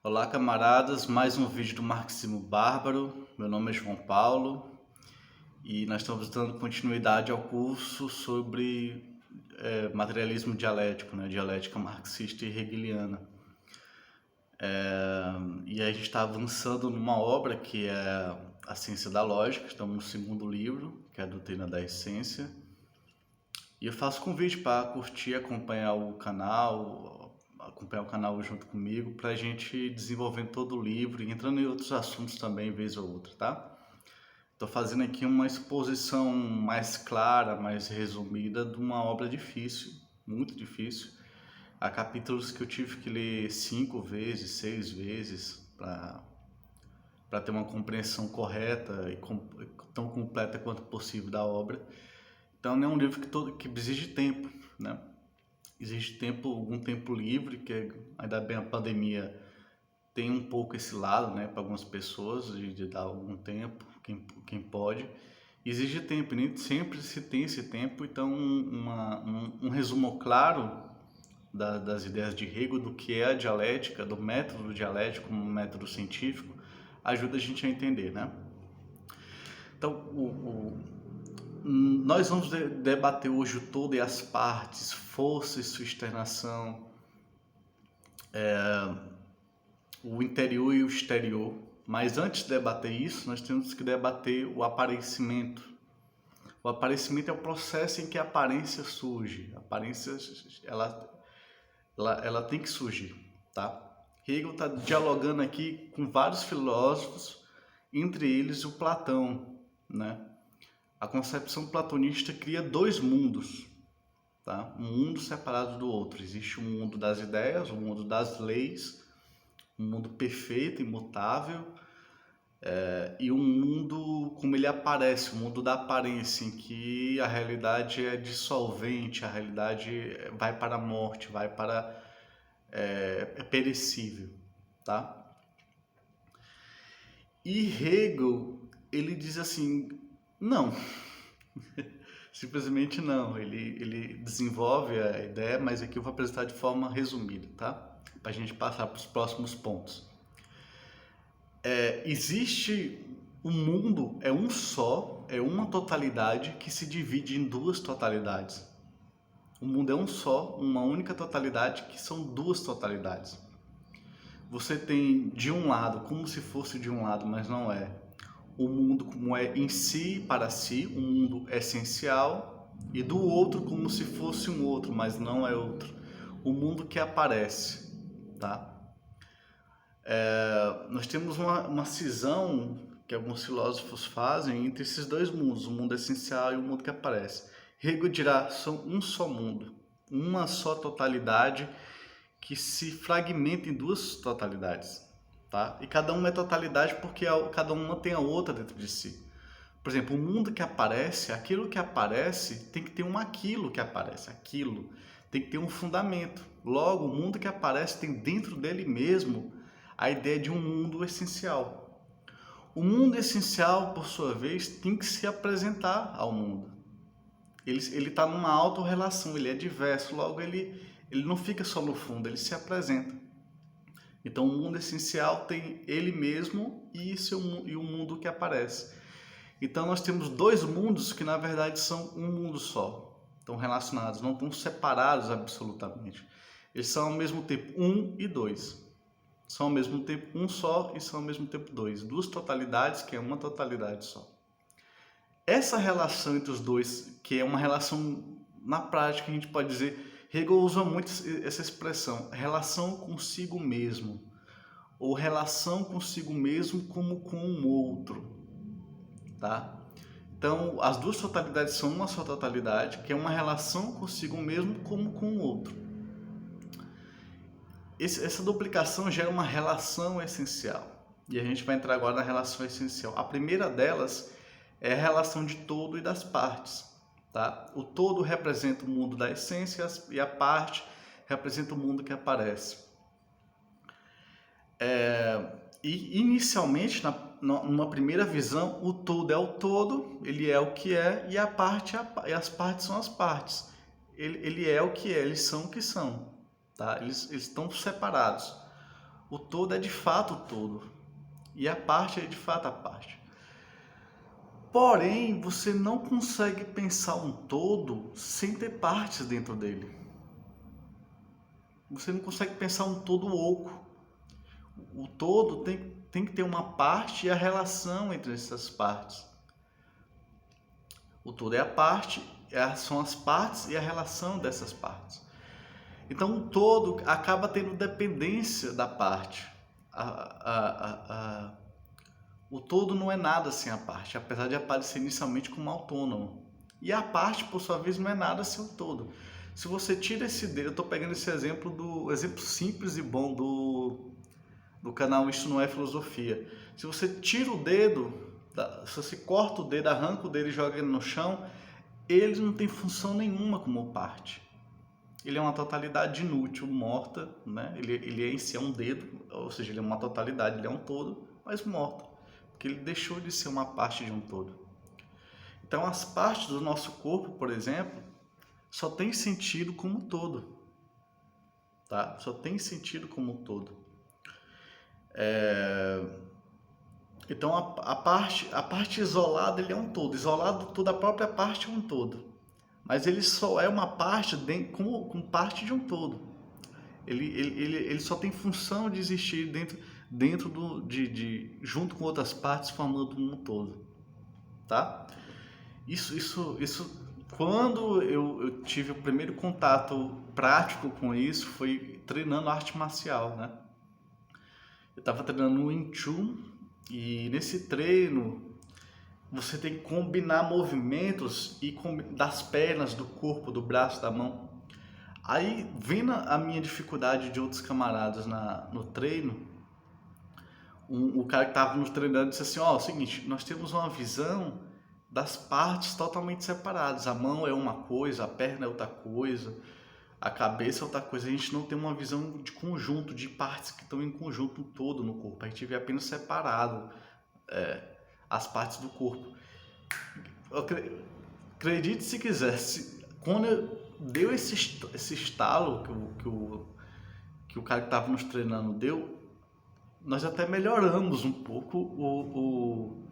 Olá, camaradas, mais um vídeo do Marxismo Bárbaro. Meu nome é João Paulo e nós estamos dando continuidade ao curso sobre materialismo dialético, dialética marxista e hegeliana. E a gente está avançando numa obra que é A Ciência da Lógica. Estamos no segundo livro, que é a Doutrina da Essência. E eu faço convite para curtir, acompanhar o canal junto comigo, para a gente desenvolvendo todo o livro e entrando em outros assuntos também, vez ou outra, tá? Estou fazendo aqui uma exposição mais clara, mais resumida de uma obra difícil, muito difícil. Há capítulos que eu tive que ler 5 vezes, 6 vezes, para ter uma compreensão correta e tão completa quanto possível da obra. Então não é um livro que exige tempo, né? Existe algum tempo livre, que ainda bem a pandemia tem um pouco esse lado, né, para algumas pessoas, de dar algum tempo, quem pode. Exige tempo, e nem sempre se tem esse tempo, então um resumo claro das ideias de Hegel, do que é a dialética, do método dialético como método científico, ajuda a gente a entender, né? Então, nós vamos debater hoje o todo e as partes, força e sua externação, o interior e o exterior. Mas antes de debater isso, nós temos que debater o aparecimento. O aparecimento é o processo em que a aparência surge. A aparência, ela tem que surgir, tá? Hegel está dialogando aqui com vários filósofos, entre eles o Platão, né? A concepção platonista cria dois mundos, tá? Um mundo separado do outro. Existe o mundo das ideias, o mundo das leis, um mundo perfeito, imutável, e um mundo como ele aparece, o mundo da aparência, em que a realidade é dissolvente, a realidade vai para a morte, é perecível, tá? E Hegel, ele diz assim, não, simplesmente não, ele desenvolve a ideia, mas aqui eu vou apresentar de forma resumida, tá? Para a gente passar para os próximos pontos. Existe o mundo, é um só, é uma totalidade que se divide em duas totalidades. O mundo é um só, uma única totalidade que são duas totalidades. Você tem de um lado, como se fosse de um lado, mas não é, o mundo como é em si, para si, um mundo essencial, e do outro como se fosse um outro, mas não é outro. O mundo que aparece, tá? Nós temos uma cisão que alguns filósofos fazem entre esses dois mundos, o mundo essencial e o mundo que aparece. Hegel dirá, são um só mundo, uma só totalidade que se fragmenta em duas totalidades, tá? E cada uma é totalidade porque cada uma tem a outra dentro de si. Por exemplo, o mundo que aparece, aquilo que aparece tem que ter um aquilo que aparece, aquilo tem que ter um fundamento. Logo, o mundo que aparece tem dentro dele mesmo a ideia de um mundo essencial. O mundo essencial, por sua vez, tem que se apresentar ao mundo. Ele está numa autorrelação, ele é diverso, logo ele não fica só no fundo, ele se apresenta. Então o mundo essencial tem ele mesmo e o mundo que aparece. Então nós temos dois mundos que na verdade são um mundo só. Estão relacionados, não estão separados absolutamente. Eles são ao mesmo tempo um e dois. São ao mesmo tempo um só e são ao mesmo tempo dois. Duas totalidades que é uma totalidade só. Essa relação entre os dois, que é uma relação na prática, a gente pode dizer, Hegel usa muito essa expressão, relação consigo mesmo, ou relação consigo mesmo como com um outro, tá? Então, as duas totalidades são uma só totalidade, que é uma relação consigo mesmo como com o outro. Essa duplicação gera uma relação essencial, e a gente vai entrar agora na relação essencial. A primeira delas é a relação de todo e das partes. Tá? O todo representa o mundo da essência e a parte representa o mundo que aparece. E inicialmente, numa primeira visão, o todo é o todo, ele é o que é, e as partes são as partes. Ele é o que é, eles são o que são. Tá? Eles estão separados. O todo é de fato o todo. E a parte é de fato a parte. Porém, você não consegue pensar um todo sem ter partes dentro dele. Você não consegue pensar um todo oco. O todo tem que ter uma parte e a relação entre essas partes. O todo é a parte, são as partes e a relação dessas partes. Então o todo acaba tendo dependência da parte. O todo não é nada sem a parte, apesar de aparecer inicialmente como autônomo. E a parte, por sua vez, não é nada sem o todo. Se você tira esse dedo, eu estou pegando esse exemplo simples e bom do canal Isto Não É Filosofia. Se você tira o dedo, se você corta o dedo, arranca o dedo e joga ele no chão, ele não tem função nenhuma como parte. Ele é uma totalidade inútil, morta, né? Ele em si é um dedo, ou seja, ele é uma totalidade, ele é um todo, mas morto, porque ele deixou de ser uma parte de um todo. Então as partes do nosso corpo, por exemplo, só tem sentido como todo, tá? Só tem sentido como todo. Então a parte isolada, ele é um todo, isolado toda a própria parte é um todo. Mas ele só é uma parte com parte de um todo. Ele só tem função de existir junto com outras partes, formando um todo. Tá? Isso, quando eu tive o primeiro contato prático com isso, foi treinando arte marcial, né? Eu estava treinando no Wing Chun e nesse treino você tem que combinar movimentos das pernas, do corpo, do braço, da mão. Aí, vendo a minha dificuldade de outros camaradas no treino, o cara que estava nos treinando disse assim, ó, é o seguinte, nós temos uma visão das partes totalmente separadas. A mão é uma coisa, a perna é outra coisa, a cabeça é outra coisa. A gente não tem uma visão de conjunto, de partes que estão em conjunto todo no corpo. A gente vê apenas separado as partes do corpo. Acredite se quiser, quando deu esse estalo que o cara que estava nos treinando deu, nós até melhoramos um pouco o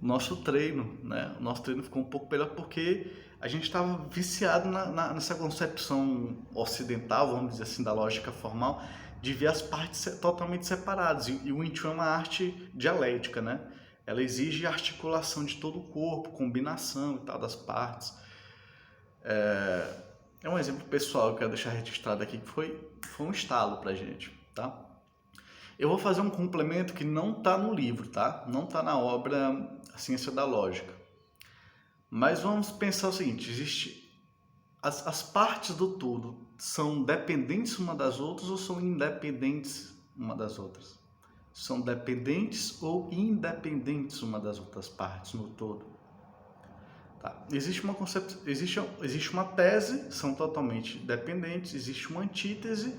nosso treino, né? O nosso treino ficou um pouco melhor porque a gente estava viciado nessa concepção ocidental, vamos dizer assim, da lógica formal, de ver as partes totalmente separadas. E o Wing Chun é uma arte dialética, né? Ela exige articulação de todo o corpo, combinação e tal das partes. É um exemplo pessoal que eu quero deixar registrado aqui, que foi um estalo pra gente, tá? Eu vou fazer um complemento que não está no livro, tá? Não está na obra A Ciência da Lógica. Mas vamos pensar o seguinte, as partes do todo são dependentes uma das outras ou são independentes uma das outras? São dependentes ou independentes uma das outras partes no todo? Tá. Existe uma tese, são totalmente dependentes, existe uma antítese,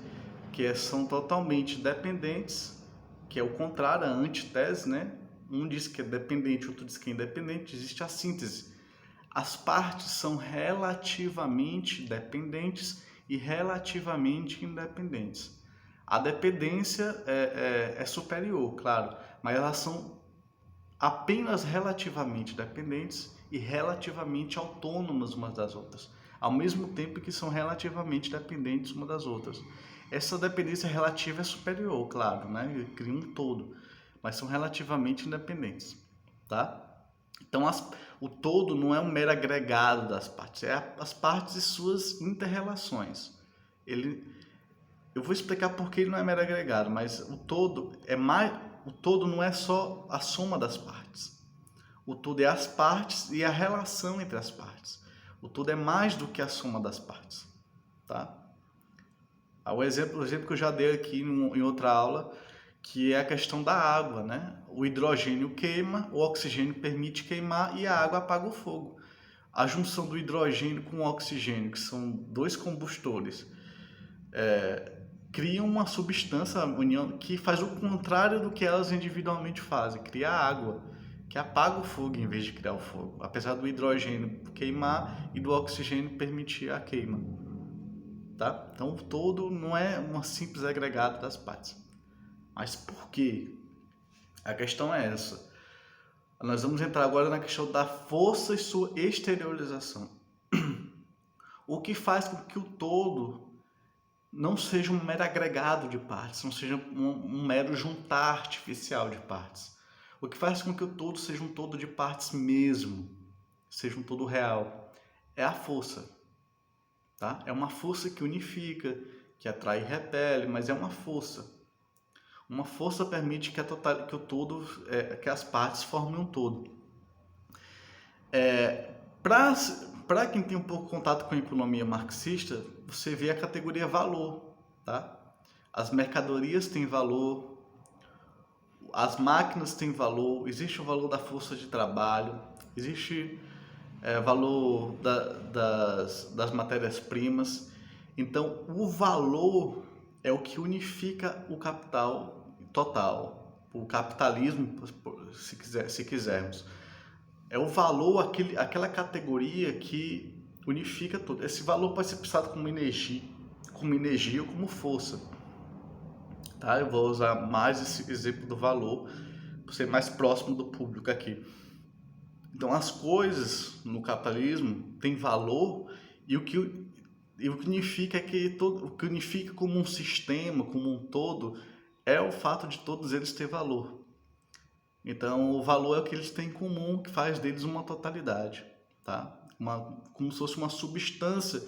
são totalmente dependentes, que é o contrário, a antitese, né? Um diz que é dependente, outro diz que é independente, existe a síntese. As partes são relativamente dependentes e relativamente independentes. A dependência é superior, claro, mas elas são apenas relativamente dependentes e relativamente autônomas umas das outras, ao mesmo tempo que são relativamente dependentes umas das outras. Essa dependência relativa é superior, claro, né? Cria um todo, mas são relativamente independentes, tá? Então o todo não é um mero agregado das partes, é as partes e suas interrelações. Eu vou explicar por que ele não é mero agregado, mas o todo não é só a soma das partes. O todo é as partes e a relação entre as partes. O todo é mais do que a soma das partes, tá? O exemplo que eu já dei aqui em outra aula, que é a questão da água, né? O hidrogênio queima, o oxigênio permite queimar e a água apaga o fogo. A junção do hidrogênio com o oxigênio, que são dois combustores, cria uma substância que faz o contrário do que elas individualmente fazem, cria água, que apaga o fogo em vez de criar o fogo, apesar do hidrogênio queimar e do oxigênio permitir a queima. Tá? Então o todo não é um simples agregado das partes. Mas por quê? A questão é essa. Nós vamos entrar agora na questão da força e sua exteriorização. O que faz com que o todo não seja um mero agregado de partes, não seja um mero juntar artificial de partes. O que faz com que o todo seja um todo de partes mesmo, seja um todo real, é a força. Tá? É uma força que unifica, que atrai e repele, mas é uma força. Uma força permite que, que o todo, que as partes formem um todo. Para quem tem um pouco de contato com a economia marxista, você vê a categoria valor. Tá? As mercadorias têm valor, as máquinas têm valor, existe o valor da força de trabalho, existe valor das matérias-primas. Então, o valor é o que unifica o capital total, o capitalismo, se quisermos. É o valor, aquela categoria que unifica tudo. Esse valor pode ser pensado como energia ou como força. Tá? Eu vou usar mais esse exemplo do valor, para ser mais próximo do público aqui. Então, as coisas no capitalismo têm valor e o que unifica é que o que unifica como um sistema, como um todo, é o fato de todos eles ter valor. Então, o valor é o que eles têm em comum, que faz deles uma totalidade, tá? Como se fosse uma substância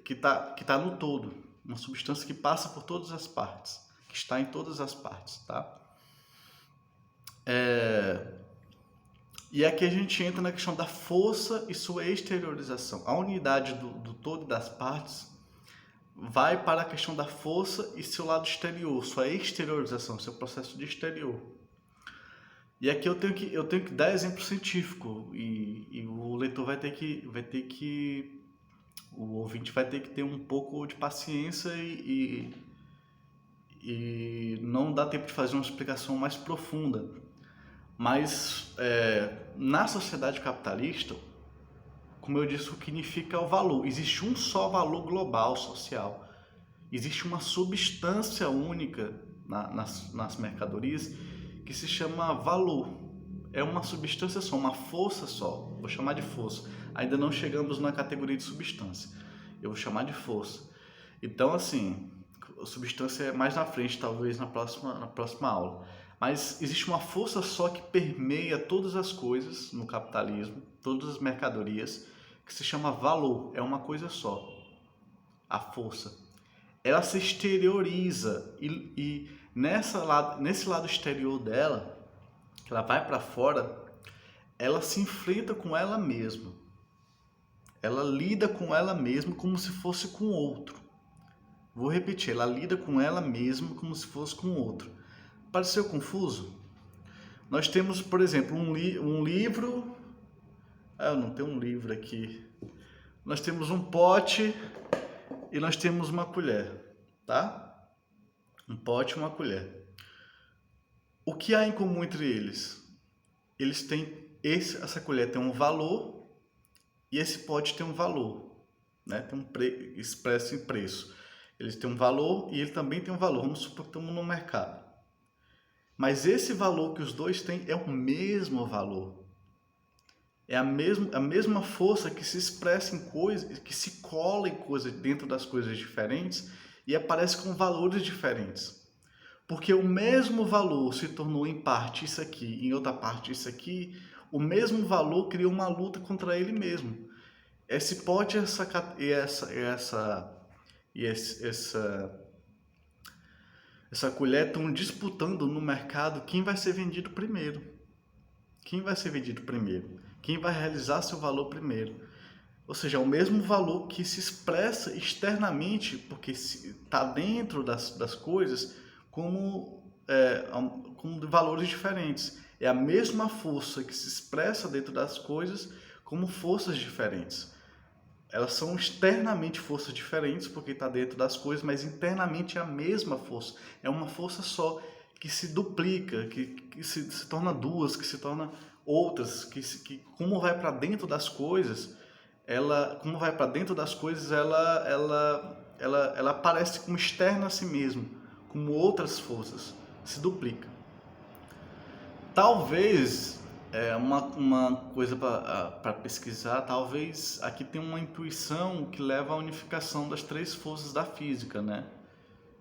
que tá no todo, uma substância que passa por todas as partes, que está em todas as partes, tá? E aqui a gente entra na questão da força e sua exteriorização. A unidade do todo e das partes vai para a questão da força e seu lado exterior, sua exteriorização, seu processo de exterior. E aqui eu tenho que dar exemplo científico e o leitor o ouvinte vai ter que ter um pouco de paciência e não dá tempo de fazer uma explicação mais profunda. Mas na sociedade capitalista, como eu disse, o que significa o valor. Existe um só valor global social. Existe uma substância única nas mercadorias que se chama valor. É uma substância só, uma força só. Vou chamar de força. Ainda não chegamos na categoria de substância. Eu vou chamar de força. Então, assim, a substância é mais na frente, talvez na próxima aula. Mas existe uma força só que permeia todas as coisas no capitalismo, todas as mercadorias, que se chama valor. É uma coisa só, a força. Ela se exterioriza e nesse lado exterior dela, que ela vai para fora, ela se enfrenta com ela mesma. Ela lida com ela mesma como se fosse com outro. Vou repetir, ela lida com ela mesma como se fosse com outro. Pareceu confuso? Nós temos, por exemplo, um livro... eu não tenho um livro aqui. Nós temos um pote e nós temos uma colher, tá? Um pote e uma colher. O que há em comum entre eles? Eles têm... essa colher tem um valor e esse pote tem um valor, né? Tem expresso em preço. Eles têm um valor e ele também tem um valor. Vamos supor que estamos no mercado. Mas esse valor que os dois têm é o mesmo valor. É a mesma força que se expressa em coisas, que se cola em coisas dentro das coisas diferentes e aparece com valores diferentes. Porque o mesmo valor se tornou em parte isso aqui, em outra parte isso aqui, o mesmo valor criou uma luta contra ele mesmo. Esse pote essa colher estão disputando no mercado quem vai ser vendido primeiro. Quem vai ser vendido primeiro? Quem vai realizar seu valor primeiro? Ou seja, é o mesmo valor que se expressa externamente, porque está dentro das coisas, como valores diferentes. É a mesma força que se expressa dentro das coisas como forças diferentes. Elas são externamente forças diferentes, porque está dentro das coisas, mas internamente é a mesma força. É uma força só, que se duplica, que se torna duas, que se torna outras, que como vai para dentro das coisas, ela aparece como externa a si mesmo, como outras forças. se duplica. Talvez, uma coisa para pesquisar, talvez aqui tem uma intuição que leva à unificação das três forças da física, né?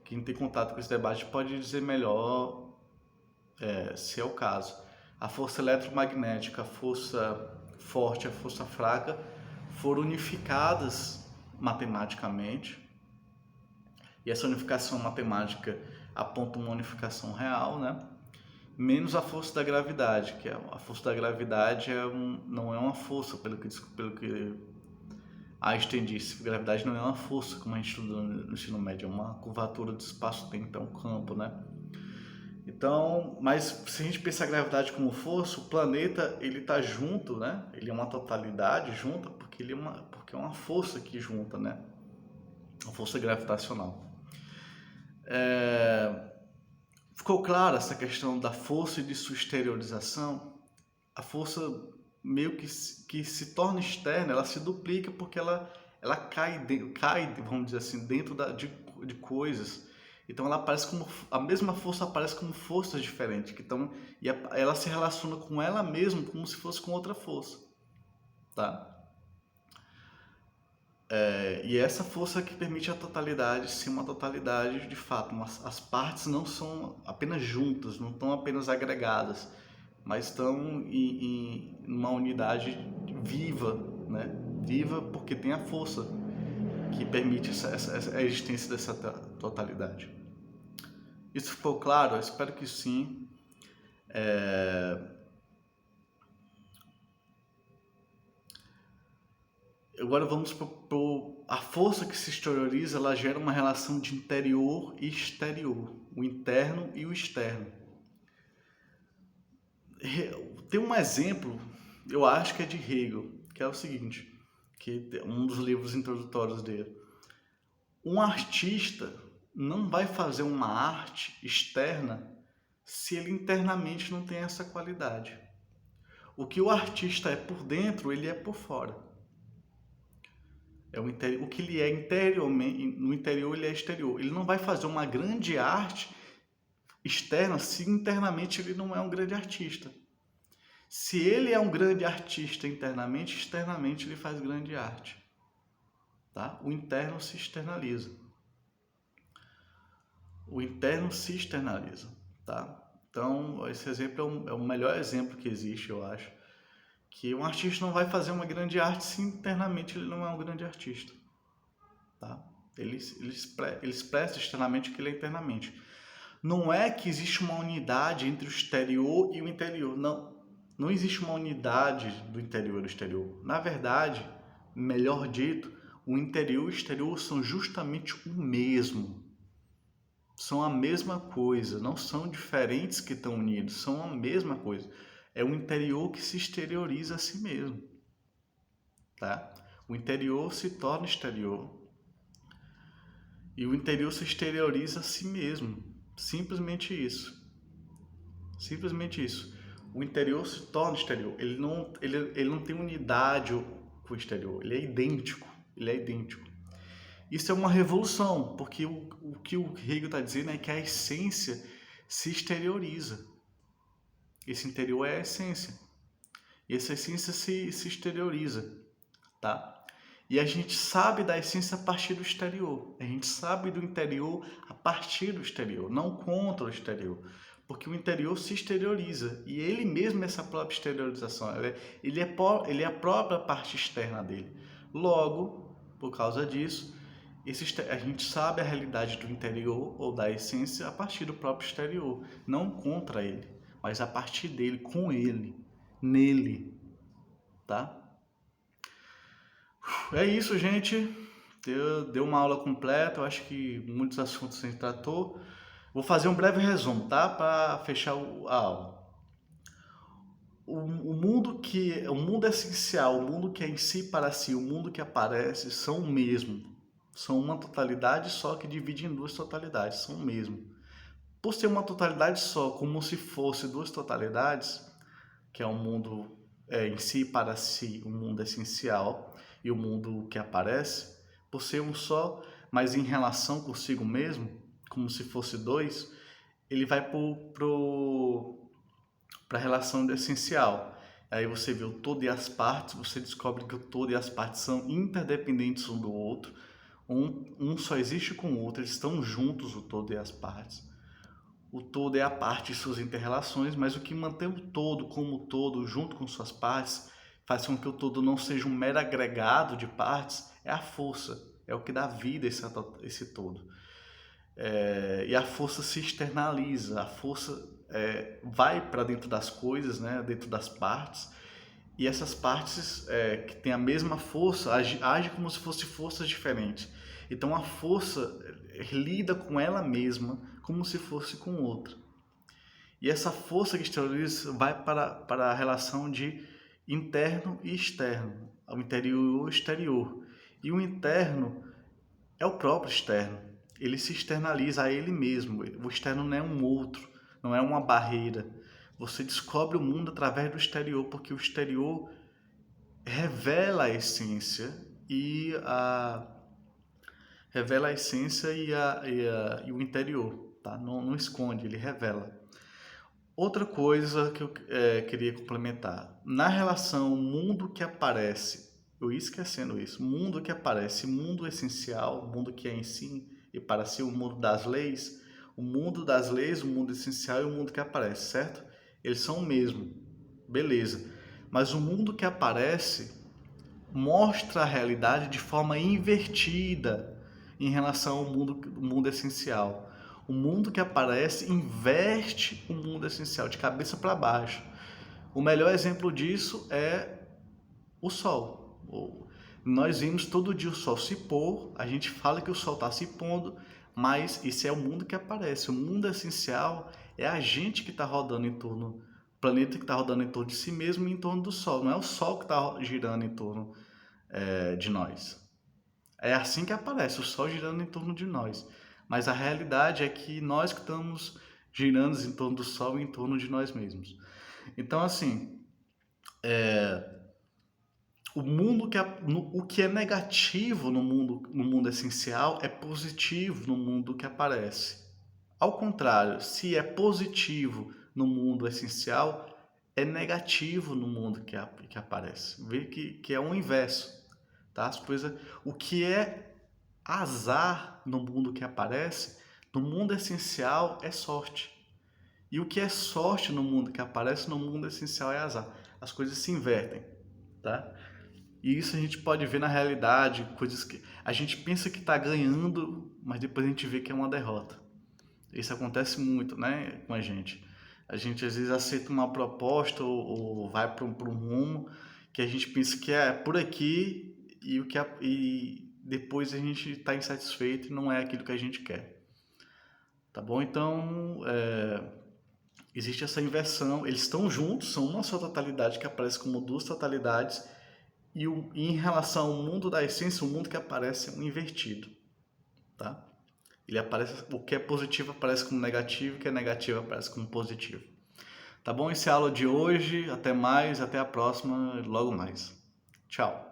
Quem tem contato com esse debate pode dizer melhor, se é o caso. A força eletromagnética, a força forte, a força fraca foram unificadas matematicamente, e essa unificação matemática aponta uma unificação real, né? Menos a força da gravidade, que a força da gravidade não é uma força, pelo que Einstein disse. Gravidade não é uma força, como a gente estuda no ensino médio, é uma curvatura do espaço-tempo, é um campo, né? Então, mas se a gente pensar a gravidade como força, o planeta ele está junto, né? Ele é uma totalidade junta porque porque é uma força que junta, né? Uma força gravitacional. Ficou clara essa questão da força e de sua exteriorização? A força meio que se torna externa, ela se duplica porque ela cai, vamos dizer assim, dentro de coisas. Então ela aparece como a mesma força aparece como forças diferentes, e ela se relaciona com ela mesma como se fosse com outra força, tá? E essa força que permite a totalidade ser uma totalidade de fato. As partes não são apenas juntas, não estão apenas agregadas, mas estão em uma unidade viva, né? Viva porque tem a força que permite a existência dessa totalidade. Isso ficou claro? Eu espero que sim. Agora vamos para a força que se exterioriza, ela gera uma relação de interior e exterior, o interno e o externo. Tem um exemplo, eu acho que é de Hegel, que é o seguinte, que é um dos livros introdutórios dele. Um artista não vai fazer uma arte externa se ele internamente não tem essa qualidade. O que o artista é por dentro, ele é por fora. O que ele é interiormente, no interior ele é exterior. Ele não vai fazer uma grande arte externa se internamente ele não é um grande artista. Se ele é um grande artista internamente, externamente ele faz grande arte. Tá? O interno se externaliza. O interno se externaliza. Tá? Então, esse exemplo é o melhor exemplo que existe, eu acho. Que um artista não vai fazer uma grande arte se internamente ele não é um grande artista. Tá? Ele expressa externamente o que ele é internamente. Não é que existe uma unidade entre o exterior e o interior. Não existe uma unidade do interior e do exterior. Na verdade, melhor dito, o interior e o exterior são justamente o mesmo. São a mesma coisa, não são diferentes que estão unidos, são a mesma coisa. É o interior que se exterioriza a si mesmo. Tá? O interior se torna exterior e o interior se exterioriza a si mesmo. Simplesmente isso. Simplesmente isso. O interior se torna exterior. Ele não tem unidade com o exterior. Ele é idêntico. Ele é idêntico. Isso é uma revolução, porque o que o Hegel está dizendo é que a essência se exterioriza. Esse interior é a essência. E essa essência se exterioriza, tá? E a gente sabe da essência a partir do exterior. A gente sabe do interior a partir do exterior, não contra o exterior. Porque o interior se exterioriza. E ele mesmo, essa própria exteriorização, ele é a própria parte externa dele. Logo, por causa disso, a gente sabe a realidade do interior ou da essência a partir do próprio exterior. Não contra ele, mas a partir dele, com ele, nele. Tá? É isso, gente. Deu uma aula completa. Eu acho que muitos assuntos a gente tratou. Vou fazer um breve resumo, tá? Para fechar a aula. O mundo essencial, o mundo que é em si para si, o mundo que aparece são o mesmo. São uma totalidade só que divide em duas totalidades, são o mesmo. Por ser uma totalidade só, como se fosse duas totalidades, que é o mundo em si para si, o mundo essencial e o mundo que aparece, por ser um só, mas em relação consigo mesmo, como se fosse dois, ele vai para a relação do essencial. Aí você vê o todo e as partes, você descobre que o todo e as partes são interdependentes um do outro. Um só existe com o outro, eles estão juntos, o todo e as partes. O todo é a parte e suas interrelações, mas o que mantém o todo como todo, junto com suas partes, faz com que o todo não seja um mero agregado de partes, é a força, é o que dá vida a esse todo. E a força se externaliza, a força vai para dentro das coisas, né, dentro das partes, e essas partes que têm a mesma força agem como se fossem forças diferentes. Então a força lida com ela mesma como se fosse com outra. E essa força que exterioriza vai para a relação de interno e externo, o interior e o exterior. E o interno é o próprio externo. Ele se externaliza a ele mesmo. O externo não é um outro, não é uma barreira. Você descobre o mundo através do exterior, porque o exterior revela a essência e e o interior, tá? Não esconde, ele revela. Outra coisa que eu queria complementar, na relação mundo que aparece, eu ia esquecendo isso, mundo que aparece, mundo essencial, mundo que é em si e para si o mundo das leis, o mundo das leis, o mundo essencial e o mundo que aparece, certo? Eles são o mesmo, beleza. Mas o mundo que aparece mostra a realidade de forma invertida em relação ao mundo essencial. O mundo que aparece inverte o mundo essencial de cabeça para baixo. O melhor exemplo disso é o Sol. Nós vimos todo dia o Sol se pôr, a gente fala que o Sol está se pondo, mas esse é o mundo que aparece. O mundo essencial é a gente que está rodando em torno, o planeta que está rodando em torno de si mesmo e em torno do Sol. Não é o Sol que está girando em torno de nós. É assim que aparece, o Sol girando em torno de nós. Mas a realidade é que nós que estamos girando em torno do Sol e em torno de nós mesmos. Então, assim, o que é negativo no mundo essencial é positivo no mundo que aparece. Ao contrário, se é positivo no mundo essencial, é negativo no mundo que aparece. Vê que é o inverso. Tá? As coisas, o que é azar no mundo que aparece, no mundo essencial é sorte. E o que é sorte no mundo que aparece, no mundo essencial é azar. As coisas se invertem, tá? E isso a gente pode ver na realidade, coisas que a gente pensa que está ganhando, mas depois a gente vê que é uma derrota. Isso acontece muito, né, com a gente. A gente às vezes aceita uma proposta ou vai para um rumo que a gente pensa que é por aqui e depois a gente está insatisfeito e não é aquilo que a gente quer. Tá bom? Então, existe essa inversão. Eles estão juntos, são uma só totalidade que aparece como duas totalidades e em relação ao mundo da essência, o mundo que aparece é um invertido, tá? Ele aparece, o que é positivo aparece como negativo, o que é negativo aparece como positivo. Tá bom? Essa é a aula de hoje. Até mais, até a próxima, logo mais. Tchau.